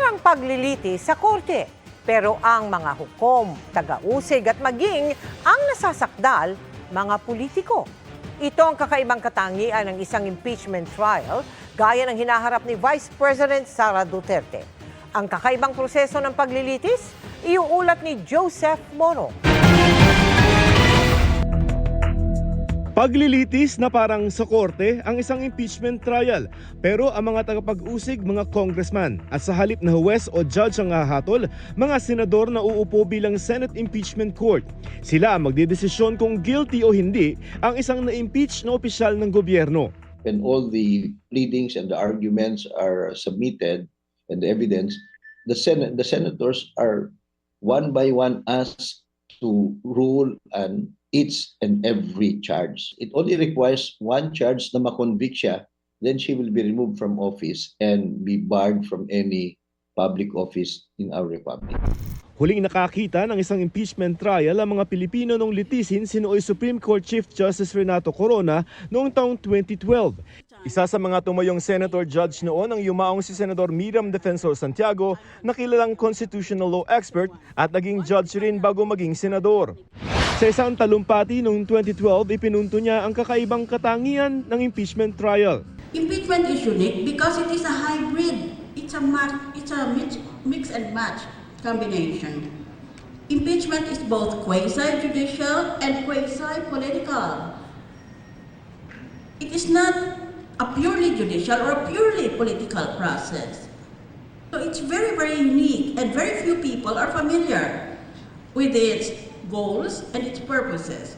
Walang paglilitis sa korte, pero ang mga hukom, taga-usig at maging ang nasasakdal, mga politiko. Ito ang kakaibang katangian ng isang impeachment trial gaya ng hinaharap ni Vice President Sara Duterte. Ang kakaibang proseso ng paglilitis, iuulat ni Joseph Moro. Paglilitis na parang sa korte ang isang impeachment trial, pero ang mga tagapag-usig mga congressman at sa halip na huwes o judge ang hahatol, mga senador na uupo bilang Senate Impeachment Court. Sila ang magdedesisyon kung guilty o hindi ang isang na-impeach na opisyal ng gobyerno. When all the pleadings and the arguments are submitted and the evidence, the senators are one by one asked to rule on each and every charge. It only requires one charge na makonvict siya, then she will be removed from office and be barred from any public office in our republic. Huling nakakita ng isang impeachment trial ang mga Pilipino nung litisin sinooy Supreme Court Chief Justice Renato Corona noong taong 2012. Isa sa mga tumayong senator judge noon ang yumaong si Senador Miriam Defensor Santiago na kilalang constitutional law expert at naging judge rin bago maging senador. Sa isang talumpati noong 2012, ipinunto niya ang kakaibang katangian ng impeachment trial. Impeachment is unique because it is a hybrid. It's a mix and match combination. Impeachment is both quasi-judicial and quasi-political. It is not a purely judicial or purely political process. So it's very, very unique and very few people are familiar with its goals and its purposes.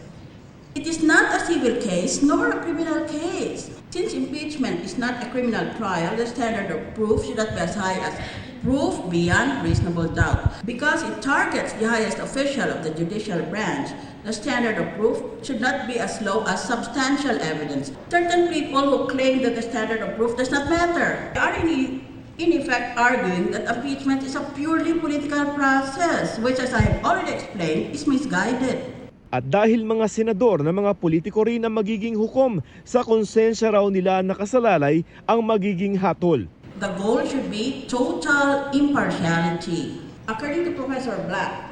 It is not a civil case nor a criminal case. Since impeachment is not a criminal trial, the standard of proof should not be as high as proof beyond reasonable doubt. Because it targets the highest official of the judicial branch, the standard of proof should not be as low as substantial evidence. Certain people who claim that the standard of proof does not matter are in effect arguing that impeachment is a purely political process, which, as I have already explained, is misguided. At dahil mga senador na mga politiko rin ang magiging hukom, sa konsensya raw nila nakasalalay ang magiging hatol. The goal should be total impartiality. According to Professor Black,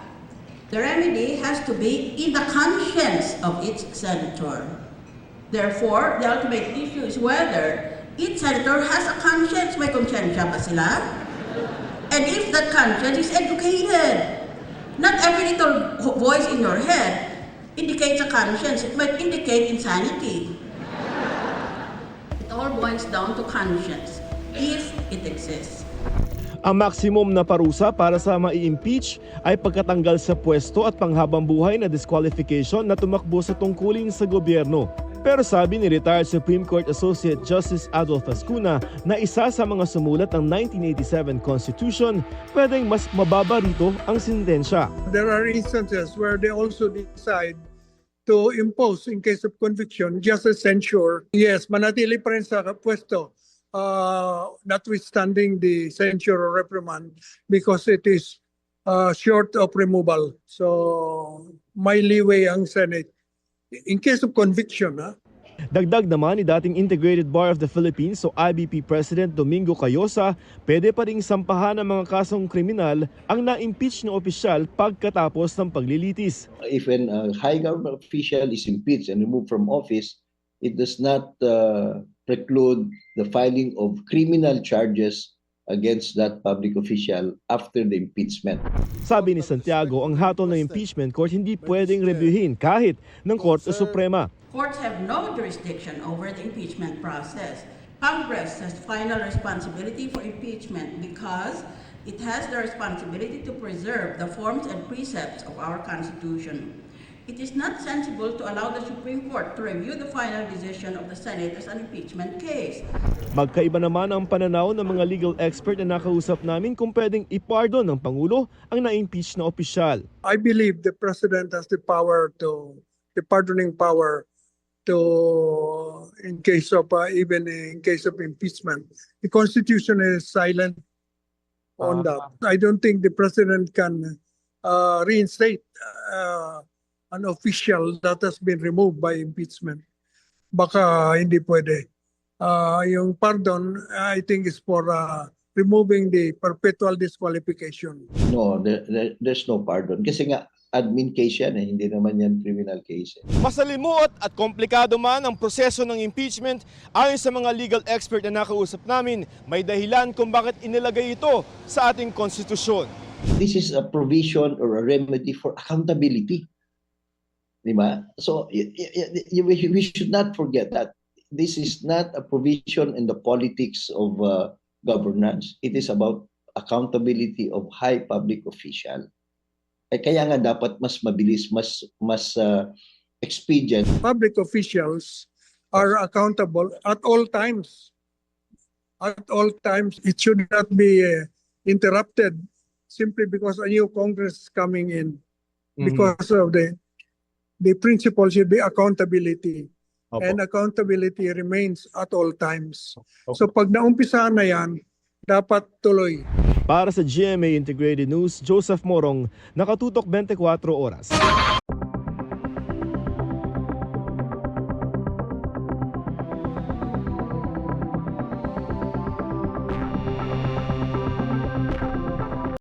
the remedy has to be in the conscience of each senator. Therefore, the ultimate issue is whether each senator has a conscience. May konsensya ba sila? And if that conscience is educated. Not every little voice in your head indicates a conscience. It might indicate insanity. It all boils down to conscience, if it exists. Ang maximum na parusa para sa mai-impeach ay pagkatanggal sa pwesto at panghabang buhay na disqualification na tumakbo sa tungkulin sa gobyerno. Pero sabi ni retired Supreme Court Associate Justice Adolf Ascuna na isa sa mga sumulat ng 1987 Constitution, pwedeng mas mababa rito ang sentensya. There are instances where they also decide to impose, in case of conviction, just a censure. Yes, manatili pa rin sa pwesto, notwithstanding the censure or reprimand, because it is short of removal. So, may leeway ang Senate. In case of conviction, Dagdag naman ni dating Integrated Bar of the Philippines o IBP President Domingo Cayosa, pwede pa ring sampahan ng mga kasong kriminal ang na-impeach na opisyal pagkatapos ng paglilitis. If a high government official is impeached and removed from office, it does not preclude the filing of criminal charges against that public official after the impeachment. Sabi ni Santiago, ang hatol ng impeachment court hindi pwedeng reviewin kahit ng Korte Suprema. Courts have no jurisdiction over the impeachment process. Congress has final responsibility for impeachment because it has the responsibility to preserve the forms and precepts of our Constitution. It is not sensible to allow the Supreme Court to review the final decision of the Senate as an impeachment case. Magkaiba naman ang pananaw ng mga legal expert na nakausap namin kung pwedeng ipardon ng Pangulo ang na-impeach na opisyal. I believe the President has the pardoning power to, in case of, even in case of impeachment. The Constitution is silent on that. I don't think the President can reinstate an official that has been removed by impeachment. Baka hindi pwede. Yung pardon, I think is for removing the perpetual disqualification. No, there's no pardon. Kasi nga, admin case yan, hindi naman yan criminal case. Masalimuot at komplikado man ang proseso ng impeachment, ayon sa mga legal expert na nakausap namin, may dahilan kung bakit inilagay ito sa ating konstitusyon. This is a provision or a remedy for accountability. Diba? So we should not forget that this is not a provision in the politics of governance. It is about accountability of high public official. Kaya nga dapat mas mabilis, mas expedient. Public officials are accountable at all times. At all times, it should not be interrupted simply because a new Congress is coming in. Because of the principle should be accountability. Opo. And accountability remains at all times. So pag naumpisahan na yan, dapat tuloy. Para sa GMA Integrated News, Joseph Morong, Nakatutok 24 Oras.